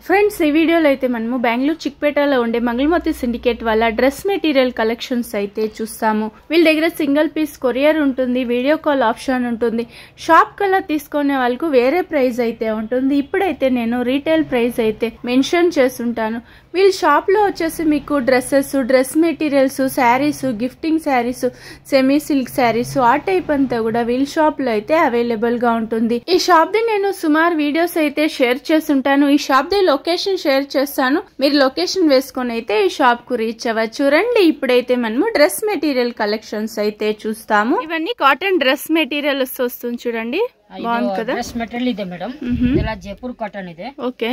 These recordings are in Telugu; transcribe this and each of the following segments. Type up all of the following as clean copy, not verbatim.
ఫ్రెండ్స్ ఈ వీడియోలో అయితే మనము బెంగళూరు చిక్పేటలో ఉండే మంగళమతి సిండికేట్ వాళ్ళ డ్రెస్ మెటీరియల్ కలెక్షన్స్ అయితే చూస్తాము. వీళ్ళ దగ్గర సింగిల్ పీస్ కొరియర్ ఉంటుంది, వీడియో కాల్ ఆప్షన్ ఉంటుంది. షాప్ కల్లా తీసుకునే వాళ్ళకు వేరే ప్రైస్ అయితే ఉంటుంది. ఇప్పుడైతే నేను రీటైల్ ప్రైస్ అయితే మెన్షన్ చేస్తుంటాను. వీళ్ళ షాప్ లో వచ్చేసి మీకు dresses, dress materials, saris, gifting saris, semi silk saris ఆ టైప్ అంతా కూడా వీళ్ళ షాప్ లో అయితే అవైలబుల్ గా ఉంటుంది. ఈ షాప్ ది నేను సుమారు వీడియోస్ అయితే షేర్ చేస్తుంటాను. ఈ షాప్ ది లొకేషన్ షేర్ చేస్తాను, మీరు లొకేషన్ వేసుకొని అయితే ఈ షాప్ కు రీచ్ అవ్వచ్చు. రండి ఇప్పుడైతే మనము డ్రెస్ మెటీరియల్ కలెక్షన్స్ అయితే చూస్తాము. ఇవన్నీ కాటన్ డ్రెస్ మెటీరియల్స్ వస్తుంది చూడండి, బాగుంది కదా. ಡ್ರೆಸ್ ಮೆಟೀರಿಯಲ್ ಇದೆ ಮೇಡಮ್, ಇದೆಲ್ಲ ಜೈಪುರ್ ಕಾಟನ್ ಇದೆ. ಓಕೆ,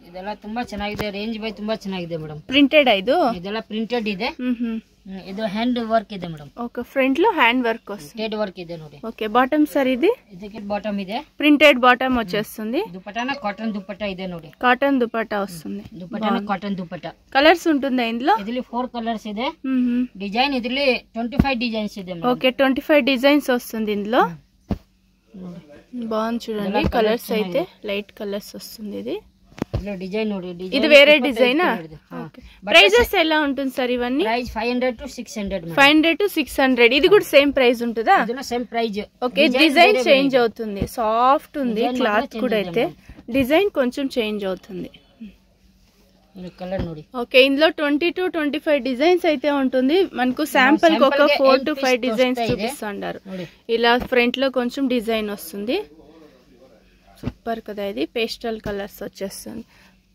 ಇದೆಲ್ಲ ತುಂಬಾ ಚೆನ್ನಾಗಿದೆ, ರೇಂಜ್ ಬೈ ತುಂಬಾ ಚೆನ್ನಾಗಿದೆ ಮೇಡಮ್. ಪ್ರಿಂಟೆಡ್ ಇದು, ಇದೆಲ್ಲ ಪ್ರಿಂಟೆಡ್ ಇದೆ. ಇದು ಹ್ಯಾಂಡ್ ವರ್ಕ್ ಇದೆ ಮೇಡಮ್. ಓಕೆ, ಫ್ರಂಟ್ లో హ్యాండ్ వర్క్ వస్తుంది, ಥ್ರೆಡ್ ವರ್ಕ್ ಇದೆ ನೋಡಿ. ఓకే, బాటమ్ సార్ ఇది ಇದಕ್ಕೆ ಬಾಟಮ್ ಇದೆ, ప్రింటెడ్ బాటమ్ వచ్చేస్తుంది. దుపట్టాన కాటన్ దుపట్టా ಇದೆ ನೋಡಿ, కాటన్ దుపట్టా వస్తుంది. దుపట్టాన కాటన్ దుపట్టా. కలర్స్ ఉంటుందా ఇందులో? ಇದರಲ್ಲಿ 4 కలర్స్ ಇದೆ. డిజైన్ ಇದರಲ್ಲಿ 25 డిజైన్స్ ಇದೆ ಮೇಡಮ್. ఓకే, 25 డిజైన్స్ వస్తుంది ఇందులో. బాగుంది చూడండి, కలర్స్ అయితే లైట్ కలర్స్ వస్తుంది. ఇది డిజైన్ ನೋಡಿ, ఇది వేరే డిజైనా? ప్రైజెస్ ఎలా ఉంటుంది సార్ ఇవన్నీ? Price 500 to 600. 500 to 600. ఇది కూడా సేమ్ ప్రైస్ ఉంటుందా? Same price. Okay, design change అవుతుంది, సాఫ్ట్ ఉంది క్లాత్ కూడా. అయితే డిజైన్ కొంచెం చేంజ్ అవుతుంది. కలర్ ನೋಡಿ. ఓకే, ఇందులో 20 to 25 డిజైన్స్ అయితే ఉంటుంది. మనకు శాంపుల్ కి ఒక 4 to 5 డిజైన్స్ చూపిస్తున్నారు. ఇలా ఫ్రంట్ లో కొంచెం డిజైన్ వస్తుంది, సూపర్ కదా. ఇది పేస్టల్ కలర్స్ వచ్చేస్తుంది,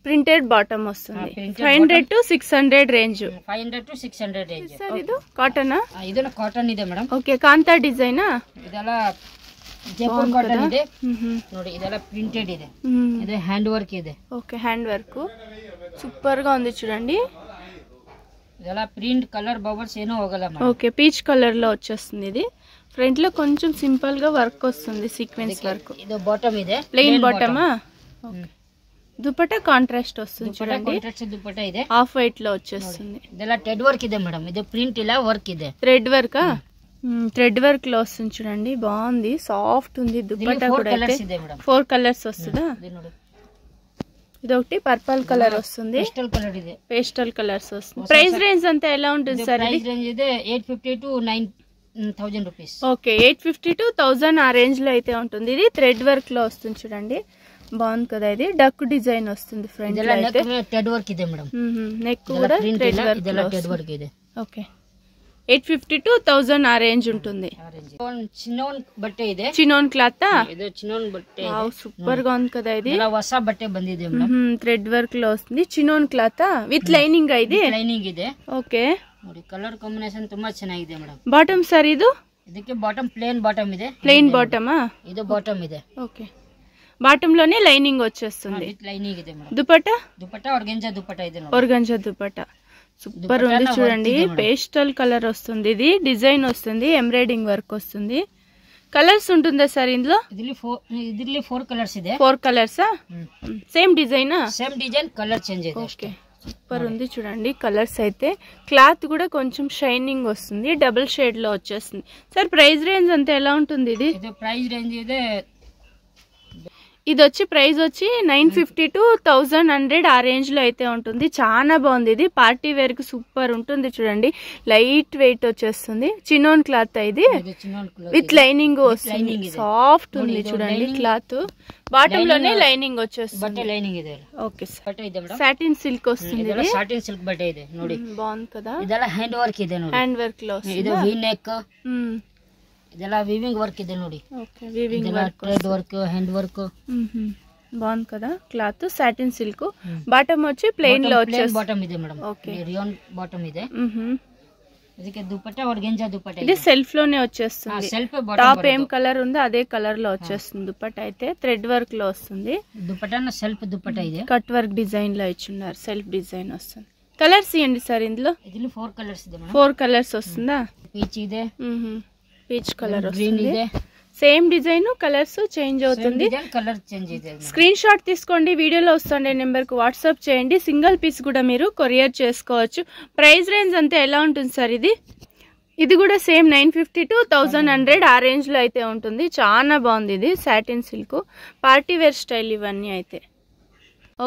ప్రింటెడ్ బాటమ్ వస్తుంది. 500 to 600 range. 500 to 600 range. Sir ಇದು ಕಾಟನ್? ಇದನ್ನ ಕಾಟನ್ ಇದೆ ಮೇಡಮ್. Okay, Kantha design. ಇದೆಲ್ಲ ಜೈಪುರ್ ಕಾಟನ್ ಇದೆ ನೋಡಿ. ಇದೆಲ್ಲ ಪ್ರಿಂಟೆಡ್ ಇದೆ, ಇದು హ్యాండ్ వర్క్ ಇದೆ. ఓకే, హ్యాండ్ వర్క్ సూపర్ గా ఉంది చూడండి. ಇದೆಲ್ಲ ಪ್ರಿಂಟ್ కలర్ బబుల్స్ ఏనో ಹೋಗಲ್ಲ మేడం. ఓకే, పీచ్ కలర్ లో వచ్చేస్తుంది. ఇది ఫ్రంట్ లో కొంచెం సింపుల్ గా వర్క్ వస్తుంది, సీక్వెన్స్ వర్క్. ఇది బాటమ్ ಇದೆ, ప్లెయిన్ బాటమా? ఓకే, దుపట్టా కాంట్రాస్ట్ వస్తుంది చూడండి. కాంట్రాస్ట్ దుపట్టా ಇದೆ, ఆఫ్ వైట్ లో వచ్చేస్తుంది. ಇದೆಲ್ಲ ಥ್ರೆಡ್ ವರ್క్ ಇದೆ మేడం. ఇది ప్రింట్ ఇలా వర్క్ ಇದೆ, థ్రెడ్ వర్క్. థ్రెడ్ వర్క్ లో వస్తుంది చూడండి, బాగుంది, సాఫ్ట్ ఉంది. దుపట్టా కూడా 4 కలర్స్ వస్తుందా? ఇది ఒకటి పర్పల్ కలర్ వస్తుంది, పేస్టల్ కలర్ ಇದೆ, పేస్టల్ కలర్స్ వస్తుంది. ప్రైస్ రేంజ్ అంతా ఎలా ఉంటుంది సార్? ప్రైస్ రేంజ్ ಇದೆ 850 to 9000 రూపీస్. ఓకే, 850 to 1000 ఆ రేంజ్ లో అయితే ఉంటుంది. ఇది థ్రెడ్ వర్క్ లో వస్తుంది చూడండి, బాగుంది కదా. ఇది డక్ డిజైన్ వస్తుంది ఫ్రంట్ లో అయితే. థ్రెడ్ వర్క్ ಇದೆ మేడం. నెక్ కూడా థ్రెడ్ వర్క్ ಇದೆ. ఓకే, 850 to 1000 ఆ రేంజ్ ఉంటుంది. చిన్నోన్ బట్టే ಇದೆ, చినోన్ క్లాత్. ఇది చిన్నోన్ బట్టే, సూపర్ గా ఉంది కదా. ఇది ಹೊಸ బట్టే ಬಂದಿದೆ మేడం. థ్రెడ్ వర్క్ లో వస్తుంది, చినోన్ క్లాత్ విత్ లైనింగ్. ఇది లైనింగ్ ಇದೆ. ఓకే, ನೋಡಿ కలర్ కాంబినేషన్ ತುಂಬಾ ಚೆನ್ನಾಗಿದೆ ಮೇಡಮ್. బాటమ్ సార్ ఇది? ಇದಕ್ಕೆ ಬಾಟಮ್ ಪ್ಲೇನ್ ಬಾಟಮ್ ಇದೆ. ప్లెయిన్ బాటమా? ಇದು ಬಾಟಮ್ ಇದೆ. ఓకే, బాటమ్ లోనే లైనింగ్ వచ్చేస్తుంది, లైనింగ్ ಇದೆ ಮೇಡಮ್. దుపట్టా? దుపట్టా ఆర్గంజా దుపట్టా ಇದೆ ನೋಡಿ, ఆర్గంజా దుపట్టా. సూపర్ ఉంది చూడండి, పేస్టల్ కలర్ వస్తుంది. ఇది డిజైన్ వస్తుంది, ఎంబ్రాయిడింగ్ వర్క్ వస్తుంది. కలర్స్ ఉంటుందా సార్ ఇందులో? ಇದರಲ್ಲಿ 4 కలర్స్ ಇದೆ. 4 కలర్సా? సేమ్ డిజైనా? సేమ్ డిజైన్, కలర్ చేంజ్ ಇದೆ. ఓకే, సూపర్ ఉంది చూడండి కలర్స్ అయితే. క్లాత్ కూడా కొంచెం షైనింగ్ వస్తుంది, డబుల్ షేడ్ లో వచ్చేస్తుంది. సార్ ప్రైస్ రేంజ్ అంతా ఎలా ఉంటుంది? ఇది ప్రైస్ రేంజ్ ಇದೆ, ఇది వచ్చి ప్రైస్ వచ్చి 950 to 1100 ఆ రేంజ్ లో అయితే ఉంటుంది. చాలా బాగుంది. ఇది పార్టీ వేర్ కి సూపర్ ఉంటుంది చూడండి, లైట్ వెయిట్ వచ్చేస్తుంది. చినోన్ క్లాత్ ఇది, విత్ లైనింగ్ వస్తుంది, సాఫ్ట్ ఉంది చూడండి క్లాత్. బాటమ్ లోనే లైనింగ్ వచ్చేస్తుంది. లైనింగ్ ಇದೆ. ఓకే, సాటిన్ సిల్క్ వస్తుంది. ఇది సాటిన్ సిల్క్ బట్టే ಇದೆ ನೋಡಿ, బాగుంది కదా. ಇದೆಲ್ಲ ಹ್ಯಾಂಡ್ ವರ್ಕ್ ಇದೆ ನೋಡಿ, హ్యాండ్ వర్క్ లో ಇದು ವಿ ನೆಕ್. ಇದೆಲ್ಲ ವೀವಿಂಗ್ ವರ್ಕ್ ಇದೆ ನೋಡಿ. Okay, weaving work, thread work, hand work. బాగుంది కదా క్లాత్. Satin silk. బాటమ్ వచ్చి ప్లెయిన్ లో వచ్చేస్తుంది. బాటమ్ ಇದೆ మేడం. ఓకే, రియాన్ బాటమ్ ಇದೆ. ಇದಕ್ಕೆ దుపట్టా ఆర్గంజా దుపట్టా. ఇది సెల్ఫ్ లోనే వచ్చేస్తుంది, సెల్ఫ్. టాప్ ఏం కలర్ ఉందో అదే కలర్ లో వచ్చేస్తుంది. దుపట్టా అయితే థ్రెడ్ వర్క్ లో వస్తుంది. దుపట్టా సెల్ఫ్ దుపట్టా ಇದೆ, కట్ వర్క్ డిజైన్ లో ఇచ్చున్నారు, సెల్ఫ్ డిజైన్ వస్తుంది. కలర్స్ ఇవ్వండి సార్ ఇందులో. ಇದರಲ್ಲಿ 4 కలర్స్ ಇದೆ మేడం. 4 కలర్స్ వస్తుందా? పీచ్ ಇದೆ, పీచ్ కలర్ వస్తుంది. సేమ్ డిజైన్, కలర్స్ చేంజ్ అవుతుంది. కలర్ చేంజ్ ಇದೆ. స్క్రీన్ షాట్ తీసుకోండి, వీడియోలో వస్తుండే నెంబర్ కు వాట్సాప్ చేయండి. సింగిల్ పీస్ కూడా మీరు కొరియర్ చేసుకోవచ్చు. ప్రైస్ రేంజ్ అంతా ఎలా ఉంటుంది సార్? ఇది కూడా సేమ్ 950 to 1100 ఆ రేంజ్ లో అయితే ఉంటుంది. చాలా బాగుంది. ఇది satin silk, party wear style ఇవన్నీ అయితే.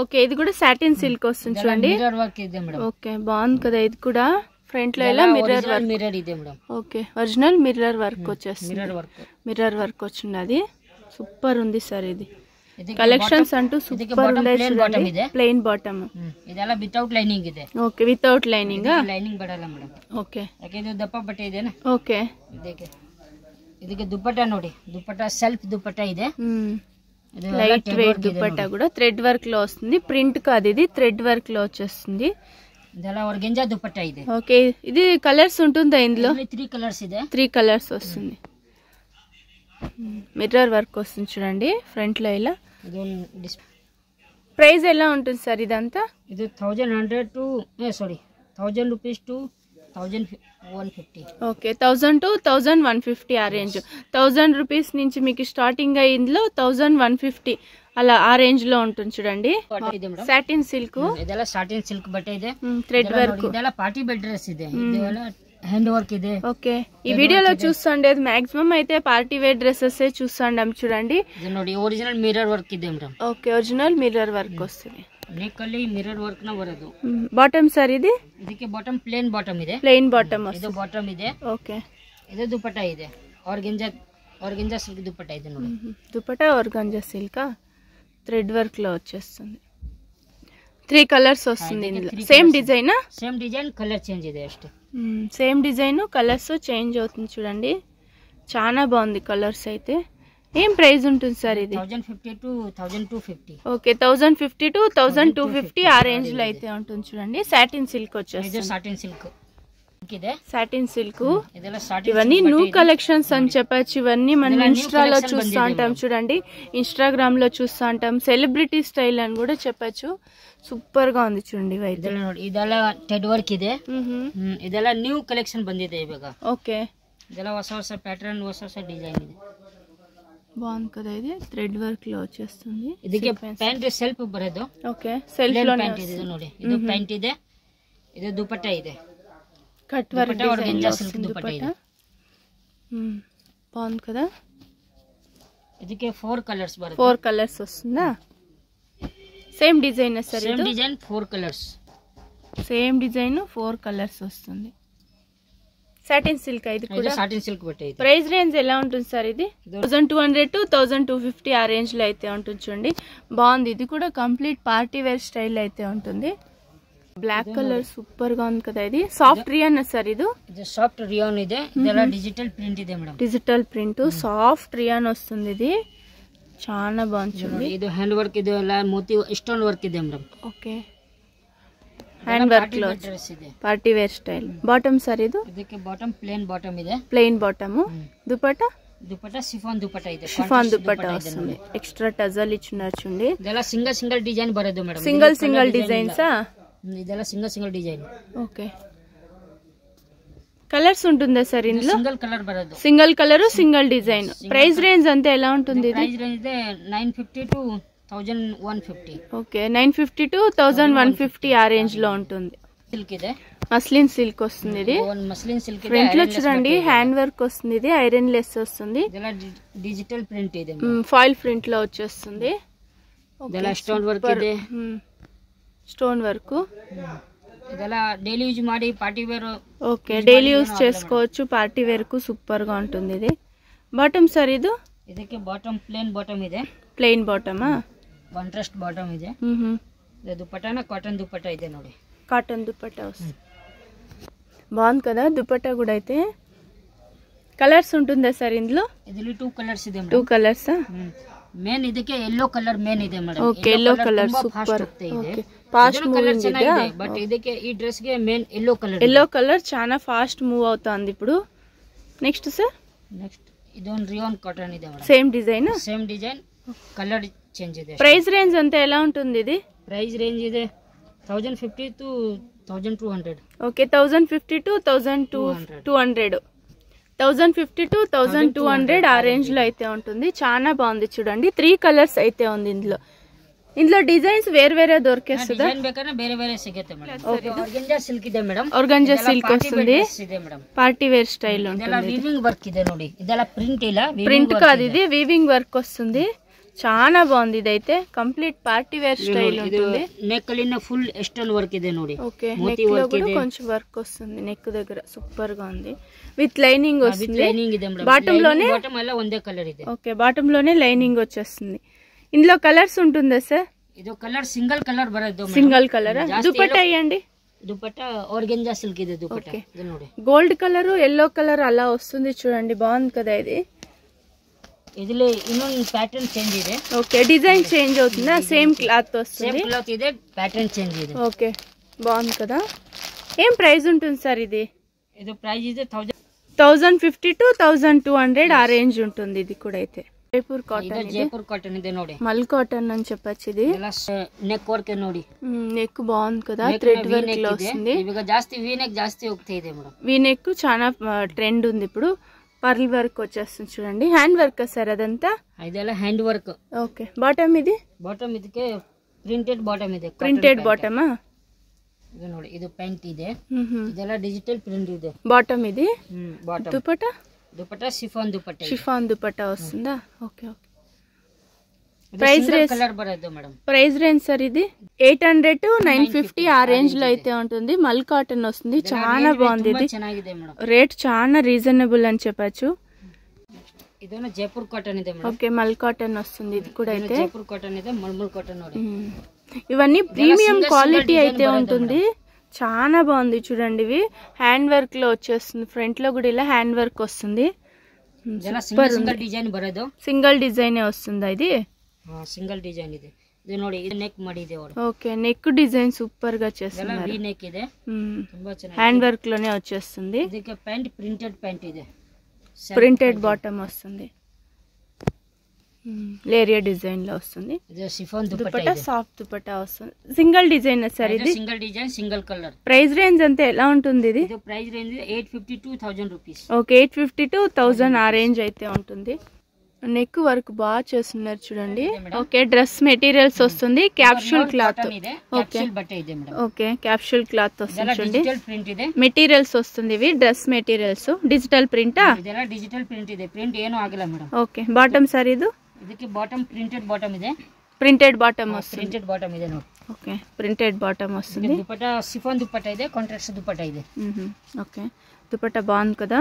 ఓకే, ఇది కూడా సాటిన్ సిల్క్ వస్తుంది చూడండి. మిర్రర్ వర్క్ ಇದೆ మేడం. ఓకే, బాగుంది కదా. ఇది కూడా ఫ్రంట్ లో ఇలా మిర్రర్ వర్క్. మిర్రర్ ಇದೆ madam. Okay, original mirror work వచ్చేస్తుంది. మిర్రర్ వర్క్ వచ్చినది. సూపర్ ఉంది సార్. ఇది కలెక్షన్స్ అంటూ సూపర్ ఉన్నాయి చూడండి. Plain bottom. ಇದೆಲ್ಲ ವಿತೌಟ್ ಲೈನಿಂಗ್ ಇದೆ. Okay, without lining. ಲೈನಿಂಗ್ ಬರಲ್ಲ ಮೇಡಮ್. ಓಕೆ, ಯಾಕಂದ್ರೆ ದಪ್ಪ ಬಟ್ಟೆ ಇದೆನಾ. ಓಕೆ, ಇದಕ್ಕೆ ದುಪ್ಪಟ್ಟ ನೋಡಿ. ದುಪ್ಪಟ್ಟ ಸೆಲ್ಫ್ ದುಪ್ಪಟ್ಟ ಇದೆ. లైట్ వెయిట్ దుపట్టా కూడా థ్రెడ్ వర్క్ లో వస్తుంది. ప్రింట్ కాదు, ఇది థ్రెడ్ వర్క్ లో వచ్చేస్తుంది. ಇದೆಲ್ಲ ಆರ್ಗಂಜಾ ದುಪ್ಪಟ್ಟ ಇದೆ. ఓకే, ఇది కలర్స్ ఉంటుందా ఇందులో? 3 కలర్స్ ಇದೆ. 3 కలర్స్ వస్తుంది. మిర్రర్ వర్క్ వస్తుంది చూడండి ఫ్రంట్ లో ఇలా. ప్రైస్ ఎలా ఉంటుంది సార్ ఇదంతా? ఇది 1100 to 1000 rupees to 1150. Okay, 1000 to 1150 ఆ రేంజ్. 1000 రూపీస్ నుంచి మీకు స్టార్టింగ్ అయ్యిందిలో 1150 అలా ఆ రేంజ్ లో ఉంటుంది చూడండి. Satin silk. ಇದೆಲ್ಲ ಸಾಟಿನ್ ಸಿಲ್ಕ್ ಬಟ್ಟೆ ಇದೆ. Thread work. ಇದೆಲ್ಲ ಪಾರ್ಟಿ ಬೇರ್ ಡ್ರೆಸ್ ಇದೆ. ಇದೆಲ್ಲ హ్యాండ్ వర్క్ ಇದೆ. ఓకే, ఈ వీడియోలో చూస్తుండేది మాక్సిమం అయితే పార్టీ వేర్ డ్రెస్సెస్ చూస్తాం చూడండి. ఇది ನೋಡಿ ఒరిజినల్ మిర్రర్ వర్క్ ಇದೆ madam. Okay, original mirror work వస్తుంది. ನೆಕ್ ಅಲ್ಲಿ ಮಿರರ್ ವರ್ಕ್ ನ ಬರೋದು. ಬಾಟಮ್ ಸರ್ ಇದು? ಇದಕ್ಕೆ ಬಾಟಮ್ ಪ್ಲೇನ್ ಬಾಟಮ್ ಇದೆ. Plain bottom. ಇದು ಬಾಟಮ್ ಇದೆ. ಓಕೆ, ಇದು ದುಪಟ್ಟ ಇದೆ. ఆర్గంజా సిల్క్ దుపట్ట ಇದೆ ನೋಡಿ. Dupatta organza silk thread work లో వచ్చేస్తుంది. 3 కలర్స్ వస్తుంది ఇందులో. సేమ్ డిజైనా? సేమ్ డిజైన్, కలర్ చేంజ్ ಇದೆ అಷ್ಟೇ. సేమ్ డిజైన్, కలర్స్ చేంజ్ అవుతుంది చూడండి. చాలా బాగుంది కలర్స్ అయితే. ఏం ప్రైస్ ఉంటుంది సార్ ఇది? 1050 టు 1250. ఓకే, 1050 to 1250 ఆ రేంజ్ లో అయితే ఉంటుంది చూడండి. సాటిన్ సిల్క్ వచ్చేస్తుంది. సాటిన్ సిల్క్ ಇದೆ. Satin silk. ಇದೆಲ್ಲ సాటిన్. ఇవన్నీ న్యూ కలెక్షన్స్ అని చెప్పచ్చు. ఇవన్నీ మనం ఇన్స్టాలో చూస్తూ ఉంటాం చూడండి. ఇన్స్టాగ్రామ్ లో చూస్తూ ఉంటాం. సెలబ్రిటీ స్టైల్ అని కూడా చెప్పచ్చు. సూపర్ గా ఉంది చూడండి. ಇದೆಲ್ಲ ಥ್ರೆಡ್ ವರ್ಕ್ ಇದೆ. ಇದೆಲ್ಲ ನ್ಯೂ ಕಲೆಕ್ಷನ್ ಬಂದಿದೆ ಇವಾಗ. ఓకే, ಇದೆಲ್ಲ ಹೊಸ ಹೊಸ ಪ್ಯಾಟರ್ನ್, ಹೊಸ ಹೊಸ ಡಿಸೈನ್ ಇದೆ. బాగుంది కదా. ఇది థ్రెడ్ వర్క్ లో వచ్చేస్తుంది. ಇದಕ್ಕೆ ಪ್ಯಾಂಟ್ ಸೆಲ್ಫ್ ಬರೋದು. ఓకే, సెల్ఫ్ లో ಪ್ಯಾಂಟ್ ಇದೆ ನೋಡಿ. ಇದು ಪ್ಯಾಂಟ್ ಇದೆ. ಇದು ದುಪಟ್ಟ ಇದೆ. కట్ వర్క్ సిల్క్ దుపట్ట ಇದೆ. బాగుంది కదా. ಇದಕ್ಕೆ 4 కలర్స్ బರುತ್ತೆ. 4 కలర్స్ వస్తుందా? Same design sir? Same design 4 colours. Same design 4 colours వస్తుంది. Satin silk. ఇది కూడా సాటిన్ సిల్క్ బట్టే. ప్రైస్ రేంజ్ ఎలా ఉంటుంది సార్ ఇది? 1200 to 1250 ఆ రేంజ్ లో అయితే ఉంటుంది చూడండి. బాగుంది. ఇది కూడా కంప్లీట్ పార్టీ వేర్ స్టైల్ అయితే ఉంటుంది. బ్లాక్ కలర్ సూపర్ గా ఉంది కదా. ఇది సాఫ్ట్ రియాన్ సార్? ఇది సాఫ్ట్ రియాన్ ಇದೆ. ಇದೆಲ್ಲ డిజిటల్ ప్రింట్ ಇದೆ madam. Digital print, soft rayon వస్తుంది. ఇది చాలా బాగుంది చూడండి. ಇದು హ్యాండ్ వర్క్ ಇದೆ. ಎಲ್ಲ మోతి స్టోన్ వర్క్ ಇದೆ మేడం. ఓకే, హ్యాండ్ వర్క్ లో party wear style. Bottom sir ఇది? ಇದಕ್ಕೆ ಬಾಟಮ್ ಪ್ಲೇನ್ ಬಾಟಮ್ ಇದೆ. Plain bottom. Dupatta? Dupatta chiffon dupatta ಇದೆ. సిఫాన్ దుపట్టా వస్తుంది. ఎక్స్ట్రా టజల్ ఇచ్చినారు చూడండి. ಇದೆಲ್ಲ సింగల్ డిజైన్ బರೋದು మేడం. సింగల్ డిజైన్సా? ಇದೆಲ್ಲ సింగల్ డిజైన్. ఓకే, కలర్స్ ఉంటుందా సార్ ఇందులో? సింగల్ కలర్ బరోದು. Single colour, single design. Price range అంతే ఎలా ఉంటుంది? ప్రైస్ రేంజ్ ಇದೆ 950 టు 1150. ఓకే, 950 to 1150 ఆ రేంజ్ లో ఉంటుంది. సిల్క్ ಇದೆ. మస్లిన్ సిల్క్ వస్తుంది. ఇది మస్లిన్ సిల్క్. ఫ్రంట్ లో చూడండి హ్యాండ్ వర్క్ వస్తుంది. ఇది ఐరన్ లెస్ వస్తుంది. ಇದೆಲ್ಲ డిజిటల్ ప్రింట్ ಇದೆ. ఫాయిల్ ప్రింట్ లో వచ్చేస్తుంది. ಇದೆಲ್ಲ స్టోన్ వర్క్ ಇದೆ. Stone work. ಇದೆಲ್ಲ డైలీ యూజ్ ಮಾಡಿ party wear. Okay, daily use చేసుకోవచ్చు. పార్టీ వేర్ కు సూపర్ గా ఉంటుంది. ఇది బాటమ్ సార్? ఇది ಇದಕ್ಕೆ ಬಾಟಮ್ ಪ್ಲೇನ್ ಬಾಟಮ್ ಇದೆ. ప్లెయిన్ బాటమా? కాంట్రాస్ట్ బాటమ్ ಇದೆ. దుపట్టాన కాటన్ దుపట్టా ಇದೆ ನೋಡಿ. కాటన్ దుపట్టా వస్తుంది. బాగుంది కదా దుపట్టా కూడా. అయితే కలర్స్ ఉంటుందా సార్ ఇందులో? ಇದರಲ್ಲಿ 2 కలర్స్ ಇದೆ. 2 కలర్స్. ಮೇನ್ ಇದಕ್ಕೆ ಯೆಲ್ಲೋ ಕಲರ್ ಮೇನ್ ಇದೆ madam. Okay, yellow colour super. Okay, fast moving ಇದೆ. ಬಟ್ ಇದಕ್ಕೆ ಈ ಡ್ರೆಸ್ ಗೆ main yellow colour. Yellow colour చాలా ఫాస్ట్ మూవ్ అవుతుంది ఇప్పుడు. Next sir? నెక్స్ట్ ಇದೊಂದು ರಿಯಾನ್ కాటన్ ಇದೆ madam. Same design? Same design, colour change ಇದೆ. ప్రైస్ రేంజ్ అంతా ఎలా ఉంటుంది ఇది? ప్రైస్ రేంజ్ ಇದೆ 1050 టు 1200. Okay, 1050 to 1200. 1050 to 1200 ఆ రేంజ్ లో అయితే ఉంటుంది. చాలా బాగుంది చూడండి. 3 కలర్స్ అయితే ఉంది ఇందులో. ఇందులో డిజైన్స్ వేరే వేరే దొరికేస్తుందా? డిజైన్ ಬೇಕಾದ್ರೆ ಬೇರೆ ಬೇರೆ ಸಿಗುತ್ತೆ ಮೇಡಂ. ಆರ್ಗಂಜಾ ಸಿಲ್ಕ್ ಇದೆ ಮೇಡಂ. ఆర్గంజా సిల్క్ వస్తుంది. పార్టీ వేర్ స్టైల్ ఉంటుంది. ಇದೆಲ್ಲ ವೀವಿಂಗ್ ವರ್ಕ್ ಇದೆ ನೋಡಿ. ಇದೆಲ್ಲ ಪ್ರಿಂಟ್ ಇಲ್ಲ, ప్రింట్ కాదు. ఇది వీవింగ్ వర్క్ వస్తుంది. చాలా బాగుంది. ఇదైతే కంప్లీట్ పార్టీ వేర్ స్టైల్ ఉంటుంది. నెక్ లిన ఫుల్ స్టోన్ వర్క్ ಇದೆ ನೋಡಿ. ఓకే, నెక్ లో కూడా కొంచెం వర్క్ వస్తుంది. నెక్ దగ్గర సూపర్ గా ఉంది. విత్ లైనింగ్ వస్తుంది. లైనింగ్ ಇದೆ మేడం. బాటమ్ లోనే బాటమ్ అలా ಒಂದೇ కలర్ ಇದೆ. ఓకే, బాటమ్ లోనే లైనింగ్ వచ్చేస్తుంది. ఇందులో కలర్స్ ఉంటుందా సార్? ಇದು కలర్ సింగిల్ కలర్ బరదు. Single colour. దుపట్టా అయ్యండి. దుపట్టా ఆర్గెంజా సిల్క్ ಇದೆ దుపట్టా. ఇది ನೋಡಿ. గోల్డ్ కలర్, yellow కలర్ అలా వస్తుంది చూడండి. బాగుంది కదా ఇది. ఇదిలో ಇನ್ನೊಂದು ప్యాటర్న్ చేంజ్ ಇದೆ. ఓకే, డిజైన్ చేంజ్ అవుతుందా? సేమ్ క్లాత్ వస్తుంది. సేమ్ క్లాత్ ಇದೆ, ప్యాటర్న్ చేంజ్ ಇದೆ. ఓకే, బాగుంది కదా. ఏం ప్రైస్ ఉంటుంది సార్ ఇది? ఇది ప్రైస్ ಇದೆ 1050 to 1200 ఆ రేంజ్ ఉంటుంది. ఇది కూడా అయితే జైపూర్ కాటన్. జైపూర్ కాటన్ ಇದೆ ನೋಡಿ. మల్ కాటన్ అని చెప్పొచ్చు. ఇది నెక్ వర్క్ ನೋಡಿ. నెక్ బాగుంది కదా, థ్రెడ్ వర్క్ లో వస్తుంది. ఇవిగా ಜಾಸ್ತಿ వి నెక్ ಜಾಸ್ತಿ ಹೋಗ್ತಾ ಇದೆ మేడం. వి నెక్ చాలా ట్రెండ్ ఉంది ఇప్పుడు. పర్ల్ వర్క్ వచ్చేస్తుంది చూడండి. హ్యాండ్ వర్క్ సార్ అదంతా? ಇದೆಲ್ಲ హ్యాండ్ వర్క్. ఓకే, బాటమ్ ఇది? బాటమ్ ಇದಕ್ಕೆ ಪ್ರಿಂಟೆಡ್ ಬಾಟಮ್ ಇದೆ. ప్రింటెడ్ బాటమా? ಇದು ನೋಡಿ, ಇದು ಪ್ಯಾಂಟ್ ಇದೆ. ಇದೆಲ್ಲ ಡಿಜಿಟಲ್ ಪ್ರಿಂಟ್ ಇದೆ. బాటమ్ ఇది. Bottom. Dupatta? Dupatta chiffon dupatta. Chiffon dupatta వస్తుందా? Okay okay. Price range colour బరదు మేడం. ప్రైస్ రేంజ్ సార్ ఇది 800 to 950 ఆ రేంజ్ లో అయితే ఉంటుంది. మల్ కాటన్ వస్తుంది. చాలా బాగుంది ఇది. ಚೆನ್ನಾಗಿದೆ మేడం. రేట్ చాలా రీజనబుల్ అని చెప్పచ్చు. ಇದನ್ನ ಜೈಪುರ್ ಕಾಟನ್ ಇದೆ ಮೇಡಂ. ఓకే, మల్ కాటన్ వస్తుంది. ఇది కూడా అయితే జైపూర్ కాటన్ ಇದೆ, మల్మల్ కాటన్ ನೋಡಿ. ఇవన్నీ ప్రీమియం క్వాలిటీ అయితే ఉంటుంది. చాలా బాగుంది చూడండి. ఇవి హ్యాండ్ వర్క్ లో వచ్చేస్తుంది. ఫ్రంట్ లో కూడా ఇలా హ్యాండ్ వర్క్ వస్తుంది. సింగిల్ డిజైన్ బరదు. సింగిల్ డిజైన్ వస్తుందా ఇది? సింగిల్ డిజైన్ ಇದೆ. ಇದು ನೋಡಿ, ಇದು ನೆಕ್ ಮಾಡಿದೆ ಅವರು. ఓకే, నెక్ డిజైన్ సూపర్ గా చేస్తున్నారు. వి నెక్ ಇದೆ, ತುಂಬಾ ಚೆನ್ನಾಗಿದೆ. హ్యాండ్ వర్క్ లోనే వచ్చేస్తుంది. ಇದಕ್ಕೆ ಪ್ಯಾಂಟ್ ಪ್ರಿಂಟೆಡ್ ಪ್ಯಾಂಟ್ ಇದೆ. ప్రింటెడ్ బాటమ్ వస్తుంది. లేరియా డిజైన్ లో వస్తుంది. ఇది షిఫాన్ దుపట్టా, సాఫ్ట్ దుపట్టా వస్తుంది. సింగిల్ డిజైన్ సార్ ఇది? Single design, single colour. Price range అంతే ఎలా ఉంటుంది ఇది? ఇది price range 850 to 1000 rupees. Okay, 850 to 1000 ఆ రేంజ్ అయితే ఉంటుంది. నెక్ వర్క్ బాగా చేస్తున్నారు చూడండి. ఓకే, డ్రెస్ మెటీరియల్స్ వస్తుంది. Capsule cloth. Okay, capsule cloth వస్తుంది చూడండి. మెటీరియల్స్ వస్తుంది. ఇవి డ్రెస్ మెటీరియల్స్. డిజిటల్ ప్రింటా? డిజిటల్ ప్రింట్ ಇದೆ. ప్రింట్ ಏನು ಆಗಿಲ್ಲ ಮೇಡಂ. ఓకే, బాటమ్ సార్ ఇది? ಇದಕ್ಕೆ ಬಾಟಮ್ ಪ್ರಿಂಟೆಡ್ ಬಾಟಮ್ ಇದೆ. ప్రింటెడ్ బాటమ్ వస్తుంది. ಪ್ರಿಂಟೆಡ್ ಬಾಟಮ್ ಇದೆ ನೋಡಿ. ఓకే, ప్రింటెడ్ బాటమ్ వస్తుంది. దుపట్టా షిఫాన్ దుపట్టా ಇದೆ, కాంట్రాస్ట్ దుపట్టా ಇದೆ. ఓకే, దుపట్టా బాగుంది కదా.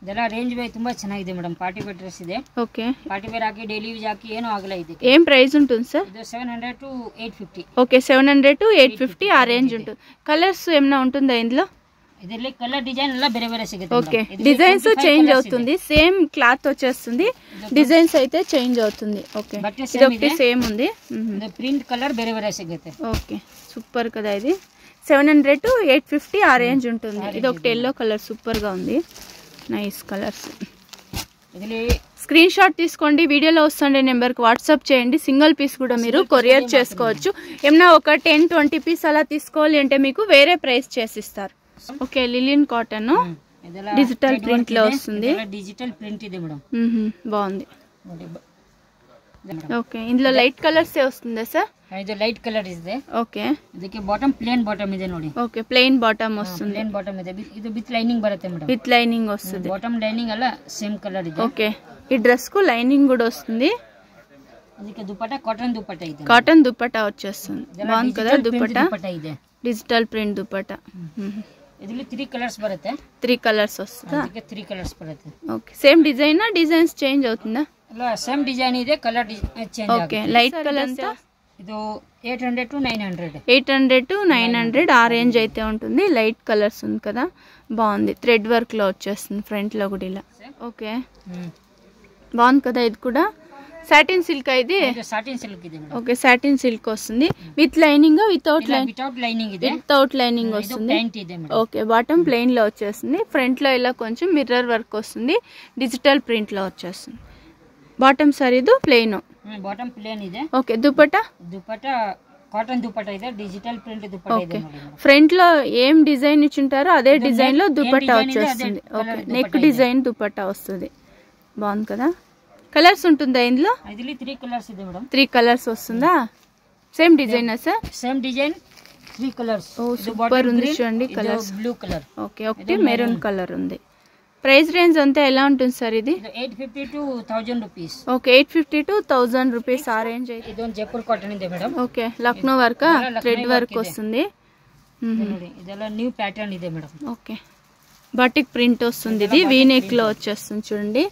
ಇದೆಲ್ಲ ರೇಂಜ್ ವೈ ತುಂಬಾ ಚೆನ್ನಾಗಿದೆ ಮೇಡಂ. ಪಾರ್ಟಿ ವೇರ್ ಡ್ರೆಸ್ ಇದೆ. ఓకే, ಪಾರ್ಟಿ ವೇರ್ ಹಾಕಿ ಡೈಲಿ ಯೂಸ್ ಹಾಕಿ ಏನು ಆಗಲ್ಲ. ಇದಕ್ಕೆ ఏం ప్రైస్ ఉంటుంది సార్? ಇದು 700 to 850. ఓకే, 700 to 850 ఆ రేంజ్ ఉంటుంది. కలర్స్ ఏమైనా ఉంటుందా ఇందులో? ಇದರಲ್ಲಿ ಕಲರ್ ಡಿಸೈನ್ ಎಲ್ಲ ಬೇರೆ ಬೇರೆ ಸಿಗುತ್ತೆ. ఓకే, డిజైన్స్ చేంజ్ అవుతుంది. సేమ్ క్లాత్ వచ్చేస్తుంది, డిజైన్స్ అయితే చేంజ్ అవుతుంది. ఓకే, ఇది సేమ్ ఉంది. ప్రింట్ కలర్ ಬೇರೆ ಬೇರೆ ಸಿಗುತ್ತೆ. ఓకే, సూపర్ కదా. ఇది 700 to 850 ఆ రేంజ్ ఉంటుంది. ఇది ఒకటి ఎల్లో కలర్ సూపర్ గా ఉంది. Nice colours. స్క్రీన్ షాట్ తీసుకోండి. వీడియోలో వస్తుండే నెంబర్కి వాట్సాప్ చేయండి. సింగిల్ పీస్ కూడా మీరు కొరియర్ చేసుకోవచ్చు. ఏమన్నా ఒక 10-20 పీస్ అలా తీసుకోవాలి అంటే మీకు వేరే ప్రైస్ చేసిస్తారు. ఓకే, లిలిన్ కాటన్ డిజిటల్ ప్రింట్ లో వస్తుంది. డిజిటల్ ప్రింట్ ಇದೆ మేడం. బాగుంది. ఓకే, ఇందులో లైట్ కలర్స్ వస్తుందా సార్? ಇದು ಲೈಟ್ ಕಲರ್ ಇದೆ. ఓకే, ಇದಕ್ಕೆ ಬಾಟಮ್ ಪ್ಲೇನ್ ಬಾಟಮ್ ಇದೆ ನೋಡಿ. ఓకే, ప్లెయిన్ బాటమ్ వస్తుంది. ಪ್ಲೇನ್ ಬಾಟಮ್ ಇದೆ. ಇದು ವಿತ್ ಲೈನಿಂಗ್ ಬರುತ್ತೆ ಮೇಡಂ. విత్ లైనింగ్ వస్తుంది. బాటమ్ లైనింగ్ ಅಲ್ಲ, సేమ్ కలర్ ಇದೆ. ఓకే, ఈ డ్రెస్ కు లైనింగ్ కూడా వస్తుంది. ಇದಕ್ಕೆ ದುಪಟ್ಟಾ ಕಾಟನ್ ದುಪಟ್ಟಾ ಇದೆ. కాటన్ దుపట్టా వచ్చేస్తుంది. బాగుంది కదా దుపట్టా. ಇದೆ డిజిటల్ ప్రింట్ దుపట్టా. ಇದರಲ್ಲಿ 3 కలర్స్ ಬರುತ್ತೆ. 3 కలర్స్ వస్తుందా? ಇದಕ್ಕೆ 3 కలర్స్ ಬರುತ್ತೆ. Okay, same design designs change అవుతుందా? ಅಲ್ಲ, ಸೇಮ್ ಡಿಸೈನ್ ಇದೆ, ಕಲರ್ ಚೇಂಜ್ ಆಗುತ್ತೆ. ఓకే, లైట్ కలర్ ಇದು 800 to 900. 800 to 900 ఆ రేంజ్ అయితే ఉంటుంది. లైట్ కలర్స్ ఉంది కదా, బాగుంది. థ్రెడ్ వర్క్ లో వచ్చేస్తుంది ఫ్రంట్ లో కూడా ఇలా. ఓకే, బాగుంది కదా. ఇది కూడా సాటిన్ సిల్క్ ఇది. సాటిన్ సిల్క్ ಇದೆ. ఓకే, సాటిన్ సిల్క్ వస్తుంది. విత్ లైనింగ్ వితౌట్ లైనింగ్ ಇದೆ. వితౌట్ లైనింగ్ వస్తుంది. ఓకే, బాటమ్ ప్లెయిన్ లో వచ్చేస్తుంది. ఫ్రంట్ లో ఇలా కొంచెం మిర్రర్ వర్క్ వస్తుంది. డిజిటల్ ప్రింట్ లో వచ్చేస్తుంది. బాటమ్ సార్ ఇది ప్లెయిన్. బాటమ్ ప్లేన్ ಇದೆ. ఓకే, దుపట్టా? దుపట్టా కాటన్ దుపట్టా ಇದೆ, డిజిటల్ ప్రింట్ దుపట్టా ಇದೆ. ఫ్రంట్ లో ఏం డిజైన్ ఇచ్చింటారో అదే డిజైన్ లో దుపట్టా వచ్చేస్తుంది. ఓకే, నెక్ డిజైన్ దుపట్టా వస్తుంది. బాగుంది కదా. కలర్స్ ఉంటుందా ఇందులో? ಇದರಲ್ಲಿ 3 కలర్స్ ಇದೆ ಮೇಡಂ. 3 కలర్స్ వస్తుందా? Same design sir? Same design, 3 colours. ఓ, సూపర్ ఉంది చూడండి కలర్స్. Blue colour. ఓకే, ఒకటి మెరూన్ కలర్ ఉంది. ప్రైస్ రేంజ్ అంతా ఎలా ఉంటుంది సార్ ఇది? 850 to 1000 rupees. Okay 850 to 1000 rupees ఆ రేంజ్ అయితే. ಇದೊಂದು ಜೈಪುರ್ ಕಾಟನ್ ಇದೆ madam. Okay Lucknow work thread work వస్తుంది. ನೋಡಿ ಇದೆಲ್ಲ న్యూ ప్యాటర్న్ ಇದೆ మేడం. ఓకే బాటిక్ ప్రింట్ వస్తుంది, ఇది వీ నెక్ లో వచ్చేస్తుంది చూడండి,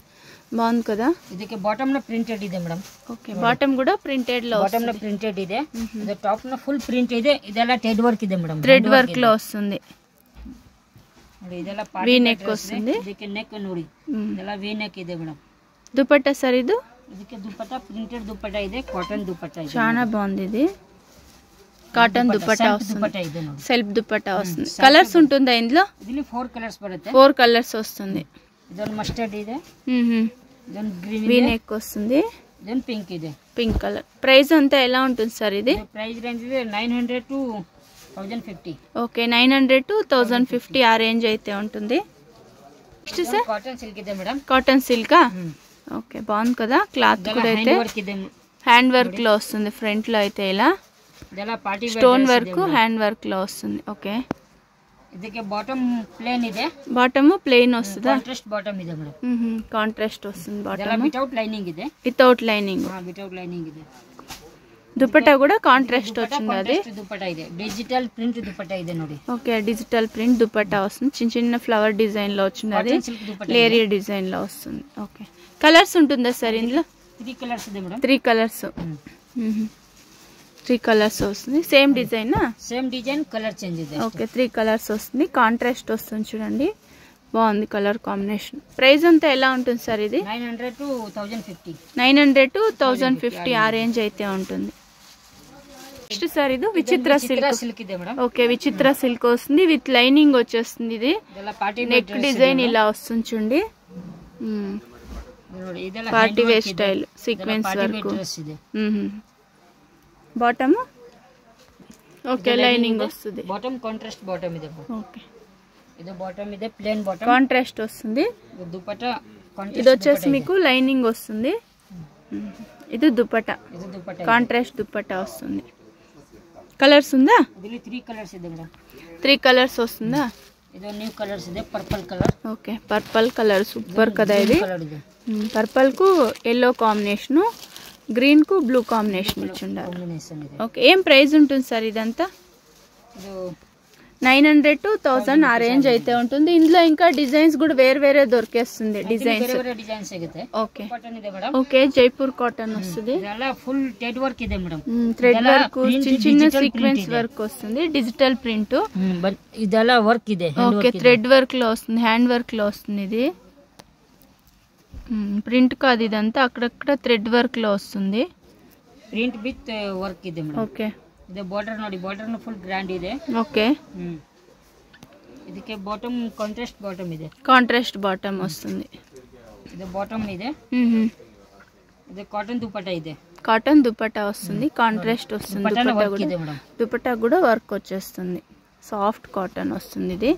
బాగుంది కదా. ಇದಕ್ಕೆ ಬಾಟಮ್ ನ ಪ್ರಿಂಟೆಡ್ ಇದೆ ಮೇಡಮ್. ఓకే బాటమ్ కూడా ప్రింటెడ్ లో, ಬಾಟಮ್ ನ ಪ್ರಿಂಟೆಡ್ ಇದೆ, ಇದು ಟಾಪ್ ನ ಫುಲ್ ಪ್ರಿಂಟ್ ಇದೆ, ಇದೆಲ್ಲ ಥ್ರೆಡ್ ವರ್ಕ್ ಇದೆ ಮೇಡಮ್. థ్రెడ్ వర్క్ లో వస్తుంది, ನೋಡಿ ಇದೆಲ್ಲ వీ నెక్ వస్తుంది. ಇದಕ್ಕೆ ನೆಕ್ ನೋಡಿ ಇದೆಲ್ಲ ವీ ನೆಕ್ ಇದೆ ಮೇಡಮ್. దుపట్టా సార్ ఇది? ಇದಕ್ಕೆ ದುಪಟ್ಟಾ ಪ್ರಿಂಟೆಡ್ ದುಪಟ್ಟಾ ಇದೆ, కాటన్ దుపట్టా ಇದೆ. చాలా బాగుంది ఇది, కాటన్ దుపట్టా వస్తుంది, ಇದೆ ನೋಡಿ, సెల్ఫ్ దుపట్టా వస్తుంది. కలర్స్ ఉంటుందా ఇందులో? ಇದರಲ್ಲಿ 4 కలర్స్ ಬರುತ್ತೆ. 4 కలర్స్ వస్తుంది. ಇದೊಂದು ಮಸ್ಟರ್ಡ್ ಇದೆ, ಇದೊಂದು ಗ್ರೀನ್ వీ నెక్ వస్తుంది, ಇದೊಂದು ಪಿಂಕ್ ಇದೆ, పింక్ కలర్. ప్రైస్ అంతా ఎలా ఉంటుంది సార్ ఇది? ప్రైస్ రేంజ్ ಇದೆ 900 to 1050. ఓకే 900 to 1050 ఆ రేంజ్ అయితే ఉంటుంది. నెక్స్ట్ సార్ కాటన్ సిల్క్ ಇದೆ మేడం. కాటన్ సిల్కా? ఓకే బాగుంది కదా, క్లాత్ కూడా అయితే హ్యాండ్ వర్క్ లో వస్తుంది. ఫ్రంట్ లో అయితే ఇలా స్టోన్ వర్క్ హ్యాండ్ వర్క్ లో వస్తుంది. ఓకే ಇದಕ್ಕೆ ಬಾಟಮ್ ಪ್ಲೇನ್ ಇದೆ, బాటమ్ ప్లెయిన్ వస్తుందా? ಕಾಂಟ್ರಾಸ್ಟ್ ಬಾಟಮ್ ಇದೆ ಮೇಡಂ. కాంట్రాస్ట్ వస్తుంది బాటమ్, వితౌట్ లైనింగ్ ಇದೆ, వితౌట్ లైనింగ్. వితౌట్ లైనింగ్ ಇದೆ. దుపట్టా కూడా కాంట్రాస్ట్ వచ్చింది, అది దుపట్టా ಇದೆ, డిజిటల్ ప్రింట్ దుపట్టా ಇದೆ ನೋಡಿ. ఓకే డిజిటల్ ప్రింట్ దుపట్టా వస్తుంది, చిన్న చిన్న ఫ్లవర్ డిజైన్ లో వచ్చింది, అది లేరియా డిజైన్ లో వస్తుంది. ఓకే కలర్స్ ఉంటుందా సార్ ఇందులో? 3 కలర్స్ ಇದೆ మేడం. 3 కలర్స్, 3 కలర్స్ వస్తుంది. Same design? Same design, colour change ಇದೆ. ఓకే 3 కలర్స్ వస్తుంది, కాంట్రాస్ట్ వస్తుంది చూడండి, బాగుంది కలర్ కాంబినేషన్. ప్రైస్ అంతా ఎలా ఉంటుంది సార్ ఇది? 900 to 1050. 900 to 1050 ఆ రేంజ్ అయితే ఉంటుంది. నెక్స్ట్ సార్ ఇది విచిత్ర సిల్క్ ಇದೆ మేడం. ఓకే విచిత్ర సిల్క్ వస్తుంది, విత్ లైనింగ్ వచ్చేస్తుంది. ఇది నెక్ డిజైన్ ఇలా వస్తుంది చూడండి, party wear style sequence work. Bottom okay lining వస్తుంది, బాటమ్ కాంట్రాస్ట్ బాటమ్ ಇದೆ. ఓకే ఇది బాటమ్ ಇದೆ, ప్లేన్ బాటమ్ కాంట్రాస్ట్ వస్తుంది. దుపట్టా ఇది వచ్చేసి మీకు లైనింగ్ వస్తుంది, ఇది దుపట్టా కాంట్రాస్ట్ దుపట్టా వస్తుంది. కలర్స్ ఉందా? ಇದರಲ್ಲಿ 3 కలర్స్ ಇದೆ ಮೇಡಂ. 3 కలర్స్ వస్తుందా? ಇದು ನ್ಯೂ కలర్స్ ಇದೆ, purple colour. Okay purple colour super కదా ఇది. పర్పుల్ కు ఎల్లో కాంబినేషన్, గ్రీన్ కు బ్లూ కాంబినేషన్ ఇచ్చిండారు. ఓకే ఏం ప్రైస్ ఉంటుంది సార్ ఇదంతా? 900 to 1000 ఆ రేంజ్ అయితే ఉంటుంది. ఇందులో ఇంకా డిజైన్స్ కూడా వేరే వేరే దొరికేస్తుంది, designs. Okay okay Jaipur cotton వస్తుంది, ఫుల్ థ్రెడ్ వర్క్ ಇದೆ మేడం. థ్రెడ్ వర్క్ చిన్న చిన్న సీక్వెన్స్ వర్క్ వస్తుంది, డిజిటల్ ప్రింట్. ಇದೆಲ್ಲ ವರ್ಕ್ ಇದೆ, ఓకే థ్రెడ్ వర్క్ లో వస్తుంది, హ్యాండ్ వర్క్ లో వస్తుంది. ఇది ప్రింట్ కాదు ఇదంతా, అక్కడక్కడ థ్రెడ్ వర్క్ లో వస్తుంది, ಪ್ರಿಂಟ್ ವಿತ್ ವರ್ಕ್ ಇದೆ ಮೇಡಂ. ఓకే ಇದು ಬಾರ್ಡರ್ ನೋಡಿ, ಬಾರ್ಡರ್ ಫುಲ್ ಗ್ರ್ಯಾಂಡ್ ಇದೆ. ఓకే ಇದಕ್ಕೆ ಬಾಟಮ್ ಕಾಂಟ್ರಾಸ್ಟ್ ಬಾಟಮ್ ಇದೆ, కాంట్రాస్ట్ బాటమ్ వస్తుంది. ಇದು ಬಾಟಮ್ ಇದೆ, ಇದು కాటన్ దుపట్టా ಇದೆ, కాటన్ దుపట్టా వస్తుంది, కాంట్రాస్ట్ వస్తుంది. దుపట్టా కూడా వర్క్ వచ్చేస్తుంది, సాఫ్ట్ కాటన్ వస్తుంది. ఇది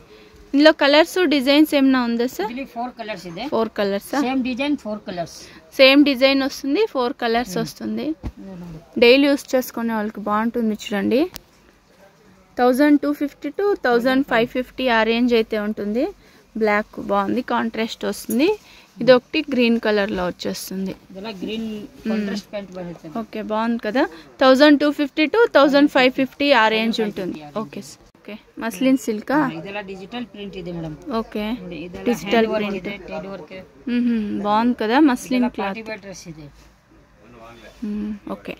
ఇందులో కలర్స్ డిజైన్స్ ఏమైనా ఉందా సార్? 4 కలర్స్ ಇದೆ. 4 colours, same design 4 colours, same design వస్తుంది, 4 కలర్స్ వస్తుంది. డైలీ యూస్ చేసుకునే వాళ్ళకి బాగుంటుంది చూడండి. 1250 to 1550 ఆ రేంజ్ అయితే ఉంటుంది. బ్లాక్ బాగుంది, కాంట్రాస్ట్ వస్తుంది. ఇది ఒకటి గ్రీన్ కలర్ లో వచ్చేస్తుంది, ఓకే బాగుంది కదా. 1250 to 1550 ఆ రేంజ్ ఉంటుంది. Okay okay muslin silk, digital print ಇದೆ మేడం. ఓకే డిజిటల్ ప్రింట్ బాగుంది కదా, మస్లిన్ క్లాత్. ఓకే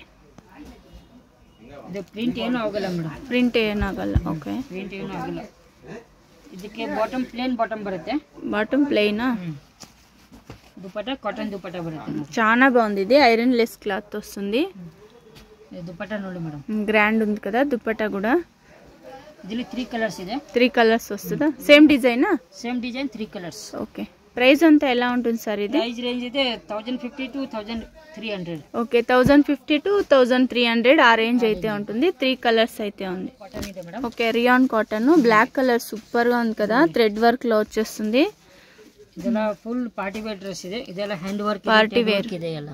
ಇದು ಪ್ರಿಂಟ್ ಏನು ಆಗಲ್ಲ ಮೇಡಂ, ಪ್ರಿಂಟ್ ಏನಾಗಲ್ಲ. ಓಕೆ ಪ್ರಿಂಟ್ ಏನು ಆಗಲ್ಲ. ಇದಕ್ಕೆ ಬಾಟಮ್ ಪ್ಲೇನ್ ಬಾಟಮ್ ಬರುತ್ತೆ, బాటమ్ ప్లెయినా, దుపట్టా కాటన్ దుపట్టా బರುತ್ತೆ. చాలా బాగుంది, ఇది ఐరన్ లెస్ క్లాత్ వస్తుంది. దుపట్టా ನೋಡಿ మేడం, గ్రాండ్ ఉంది కదా దుపట్టా కూడా. ಇದರಲ್ಲಿ 3 కలర్స్ ಇದೆ. 3 కలర్స్ వస్తుందా? సేమ్ డిజైనా? Same design 3 colours. Okay price అంతా ఎలా ఉంటుంది సార్ ఇది? ప్రైస్ రేంజ్ ಇದೆ 1050 to 1300. ఓకే 1050 to 1300 ఆ రేంజ్ అయితే ఉంటుంది. 3 కలర్స్ అయితే ఉంది. కాటన్ ಇದೆ madam. Okay rayon cotton, black colour super గా ఉంది కదా, థ్రెడ్ వర్క్ లో వచ్చేస్తుంది. ಇದೆಲ್ಲ ಫುಲ್ ಪಾರ್ಟಿ ವೇರ್ ಡ್ರೆಸ್ ಇದೆ, ಇದೆಲ್ಲ హ్యాండ్ వర్క్ పార్టీ వేర్ ಇದೆ ಎಲ್ಲ.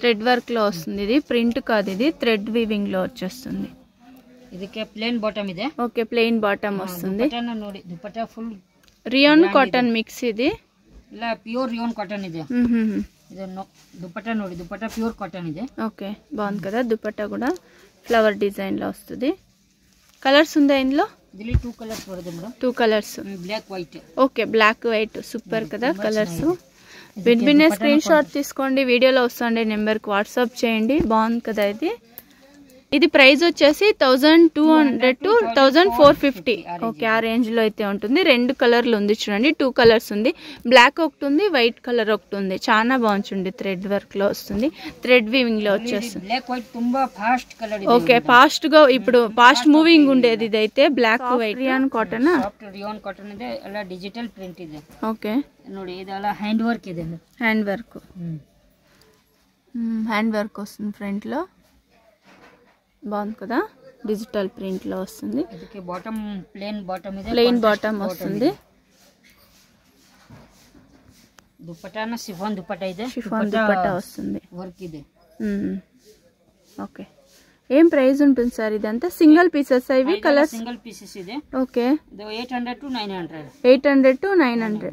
థ్రెడ్ వర్క్ లో వస్తుంది, ఇది ప్రింట్ కాదు, ఇది థ్రెడ్ వీవింగ్ లో వచ్చేస్తుంది. ಇದಕ್ಕೆ ಪ್ಲೇನ್ ಬಾಟಮ್ ಇದೆ. ఓకే ప్లెయిన్ బాటమ్ వస్తుంది. దుపట్టా ನೋಡಿ, dupatta full rayon cotton mix ಇದೆ, ಇಲ್ಲ ಪ್ಯೂರ್ ರಿಯಾನ್ ಕಾಟನ್ ಇದೆ. ಇದು దుపట్టా ನೋಡಿ, దుపట్టా ప్యూర్ కాటన్ ಇದೆ. ఓకే, బాగుంది కదా. దుపట్టా కూడా ఫ్లవర్ డిజైన్ లో వస్తుంది. కలర్స్ ఉందా ఇందులో? దీనిలో 2 కలర్స్ వస్తుంది madam. 2 colours, black white. Okay, black white super కదా కలర్స్. వెంటనే స్క్రీన్ షాట్ తీసుకోండి, వీడియోలో వస్తుండే నెంబర్కి వాట్సాప్ చేయండి. బాగుంది కదా ఇది. ఇది ప్రైస్ వచ్చేసి 1200 to 1450. ఓకే, ఆ రేంజ్ లో అయితే ఉంటుంది. 2 కలర్లు ఉంది చూడండి, 2 కలర్స్ ఉంది. బ్లాక్ ఒకటి ఉంది, వైట్ కలర్ ఒకటి ఉంది. చాలా బాగుంటుంది. థ్రెడ్ వర్క్ లో వస్తుంది, థ్రెడ్ వీవింగ్ లో వచ్చేస్తుంది. బ్లాక్ వైట్ ತುಂಬಾ ఫాస్ట్ కలర్ ఇది. ఓకే, ఫాస్ట్ గా ఇప్పుడు ఫాస్ట్ మూవింగ్ ఉండేది ఇదైతే. Black white rayon cotton, soft rayon cotton ಇದೆ. ಎಲ್ಲ ಡಿಜಿಟಲ್ ಪ್ರಿಂಟ್ ಇದೆ. ఓకే, ನೋಡಿ ಇದೆಲ್ಲ హ్యాండ్ వర్క్ ಇದೆ. హ్యాండ్ వర్క్, హ్యాండ్ వర్క్ వస్తుంది ఫ్రంట్ లో. బాగుంది కదా, డిజిటల్ ప్రింట్ లో వస్తుంది. ಇದಕ್ಕೆ బాటమ్ ప్లేన్ బాటమ్ ಇದೆ, ప్లెయిన్ బాటమ్ వస్తుంది. దుపట్టాన షిఫాన్ దుపట్టా ಇದೆ, షిఫాన్ దుపట్టా వస్తుంది, వర్క్ ಇದೆ. ఓకే, ఏం ప్రైస్ ఉంటుంది సార్ ఇదంతా? సింగిల్ పీసెస్ ఇవి? కలర్స్ సింగిల్ పీసెస్ ಇದೆ. ఓకే, ಇದು 800 to 900. 800 to 900.